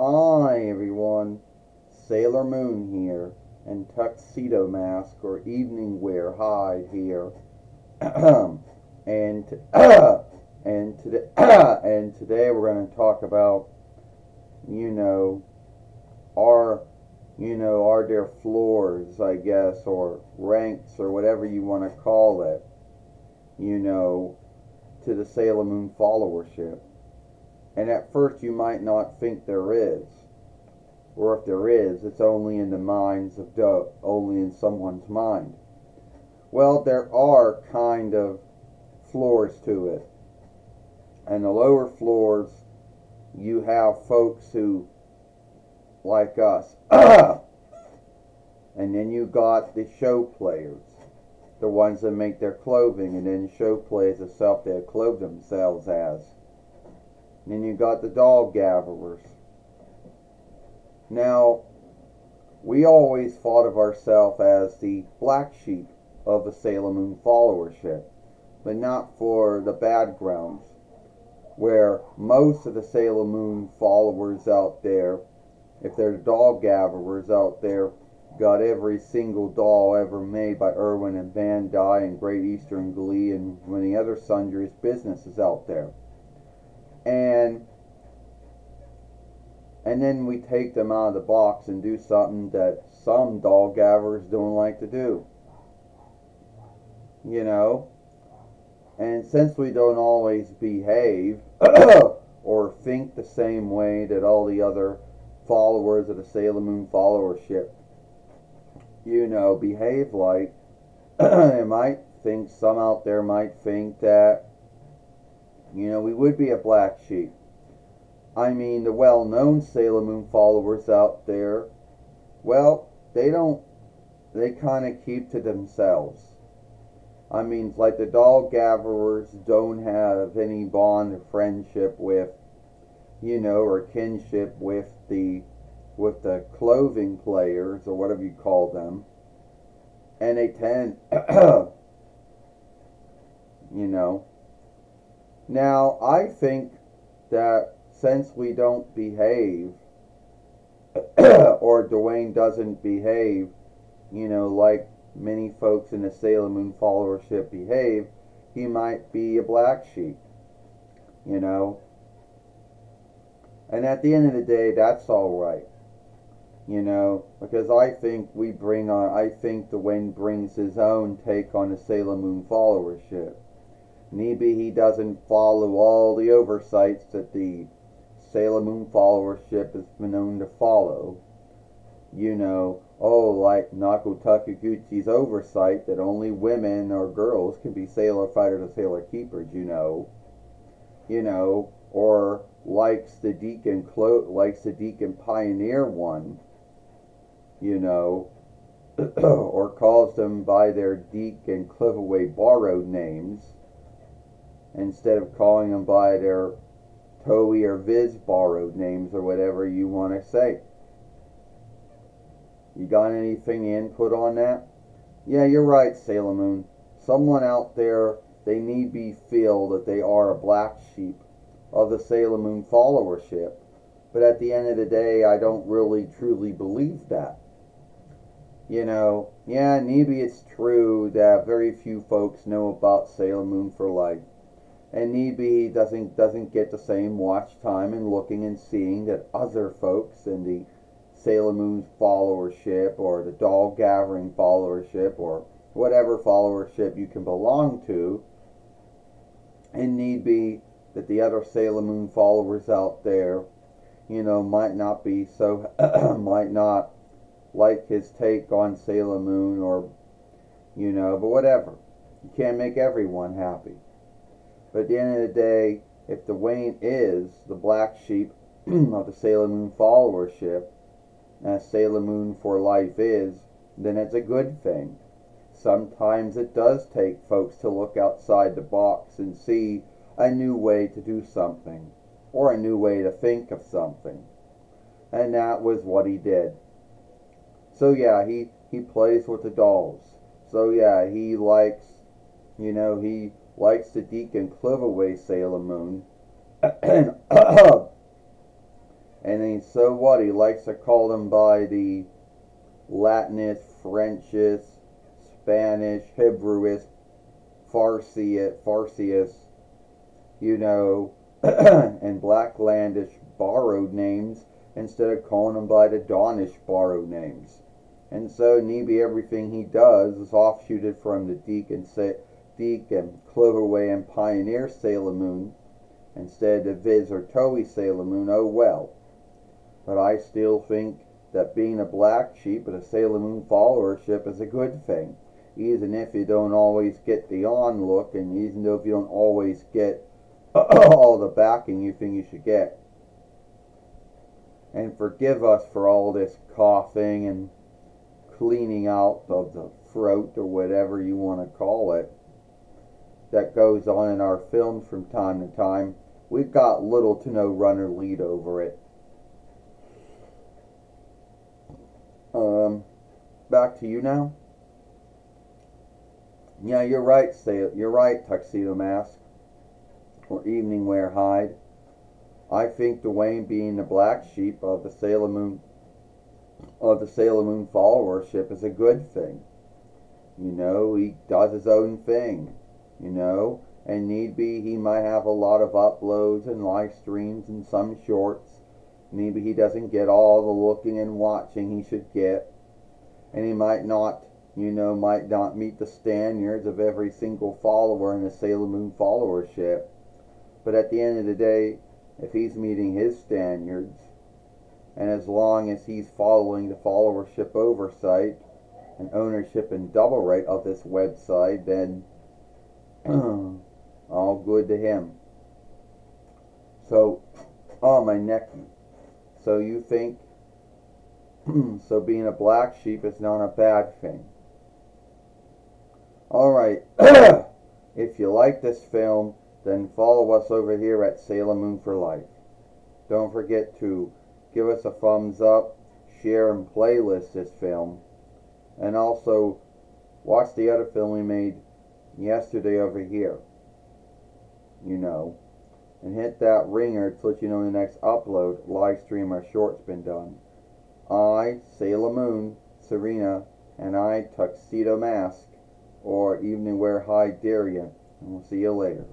Hi everyone, Sailor Moon here, and Tuxedo Mask or Evening Wear Hide here, and and today and today we're going to talk about you know our are there floors, I guess, or ranks or whatever you want to call it, to the Sailor Moon followership. And at first you might not think there is. Or if there is, it's only in the minds of only in someone's mind. Well, there are kind of floors to it. And the lower floors, you have folks who, like us. And then you got the show players. The ones that make their clothing and then show plays the stuff they clothe themselves as. And then you got the doll gatherers. Now, we always thought of ourselves as the black sheep of the Sailor Moon followership, but not for the bad grounds, where most of the Sailor Moon followers out there, if they're doll gatherers out there, got every single doll ever made by Irwin and Van Dyke and Great Eastern Glee and many other sundry businesses out there. And then we take them out of the box and do something that some doll gatherers don't like to do. And since we don't always behave or think the same way that all the other followers of the Sailor Moon followership, behave like, some out there might think that, we would be a black sheep. I mean, the well-known Sailor Moon followers out there, well, they kind of keep to themselves. I mean, like the doll gatherers don't have any bond or friendship with, or kinship with the clothing players, or whatever you call them. And they tend, Now, I think that since we don't behave, or DUANE doesn't behave, like many folks in the Sailor Moon followership behave, he might be a black sheep, And at the end of the day, that's alright, because I think DUANE brings his own take on the Sailor Moon followership. Maybe he doesn't follow all the oversights that the Sailor Moon followership has been known to follow. Like Nako Takaguchi's oversight that only women or girls can be Sailor Fighters or Sailor Keepers, or likes the Deacon Pioneer one, or calls them by their Deacon Cliffaway borrowed names, instead of calling them by their Toei or Viz borrowed names, or whatever you want to say. You got anything to input on that? Yeah, you're right, Sailor Moon. Someone out there, they need be feel that they are a black sheep of the Sailor Moon followership. But at the end of the day, I don't really truly believe that. Yeah, maybe it's true that very few folks know about Sailor Moon for life. And maybe doesn't get the same watch time and looking and seeing that other folks in the Sailor Moon followership or the doll gathering followership or whatever followership you can belong to, and need be that the other Sailor Moon followers out there, might not be so might not like his take on Sailor Moon, or but whatever. You can't make everyone happy. But at the end of the day, if DUANE is the black sheep of the Sailor Moon followership, as Sailor Moon for life is, then it's a good thing. Sometimes it does take folks to look outside the box and see a new way to do something, or a new way to think of something. And that was what he did. So yeah, he plays with the dolls. So yeah, he likes, he likes the Deacon Cliffaway Sailor Moon. And then so what? He likes to call them by the Latinist, Frenchist, Spanish, Hebrewist, Farsiest, you know, and Blacklandish borrowed names instead of calling them by the Dawnish borrowed names. And so maybe everything he does is offshooted from the Deacon, Cloverway, and Pioneer Sailor Moon instead of the Viz or Toei Sailor Moon. Oh well. But I still think that being a black sheep of the Sailor Moon followership is a good thing. Even if you don't always get the on look, and even though if you don't always get all the backing you think you should get. And forgive us for all this coughing and cleaning out of the throat, or whatever you want to call it, that goes on in our films from time to time. We've got little to no runner lead over it. Back to you now. Yeah, you're right, Tuxedo Mask, or Evening Wear Hide. I think DUANE, being the black sheep of the Sailor Moon followership, is a good thing. You know, he does his own thing, you know, and need be he might have a lot of uploads and live streams and some shorts. Maybe he doesn't get all the looking and watching he should get, and he might not meet the standards of every single follower in the Sailor Moon followership. But at the end of the day, if he's meeting his standards, and as long as he's following the followership oversight and ownership and double right of this website, then all good to him. So, oh, my neck. So you think, so being a black sheep is not a bad thing. Alright, if you like this film, then follow us over here at Sailor Moon for Life. Don't forget to give us a thumbs up, share and playlist this film, and also watch the other film we made yesterday over here, you know, and hit that ringer to let you know when the next upload, live stream, or short's been done. I, Sailor Moon, Serena, and I, Tuxedo Mask, or Evening Wear Hide, dare ya, and we'll see you later.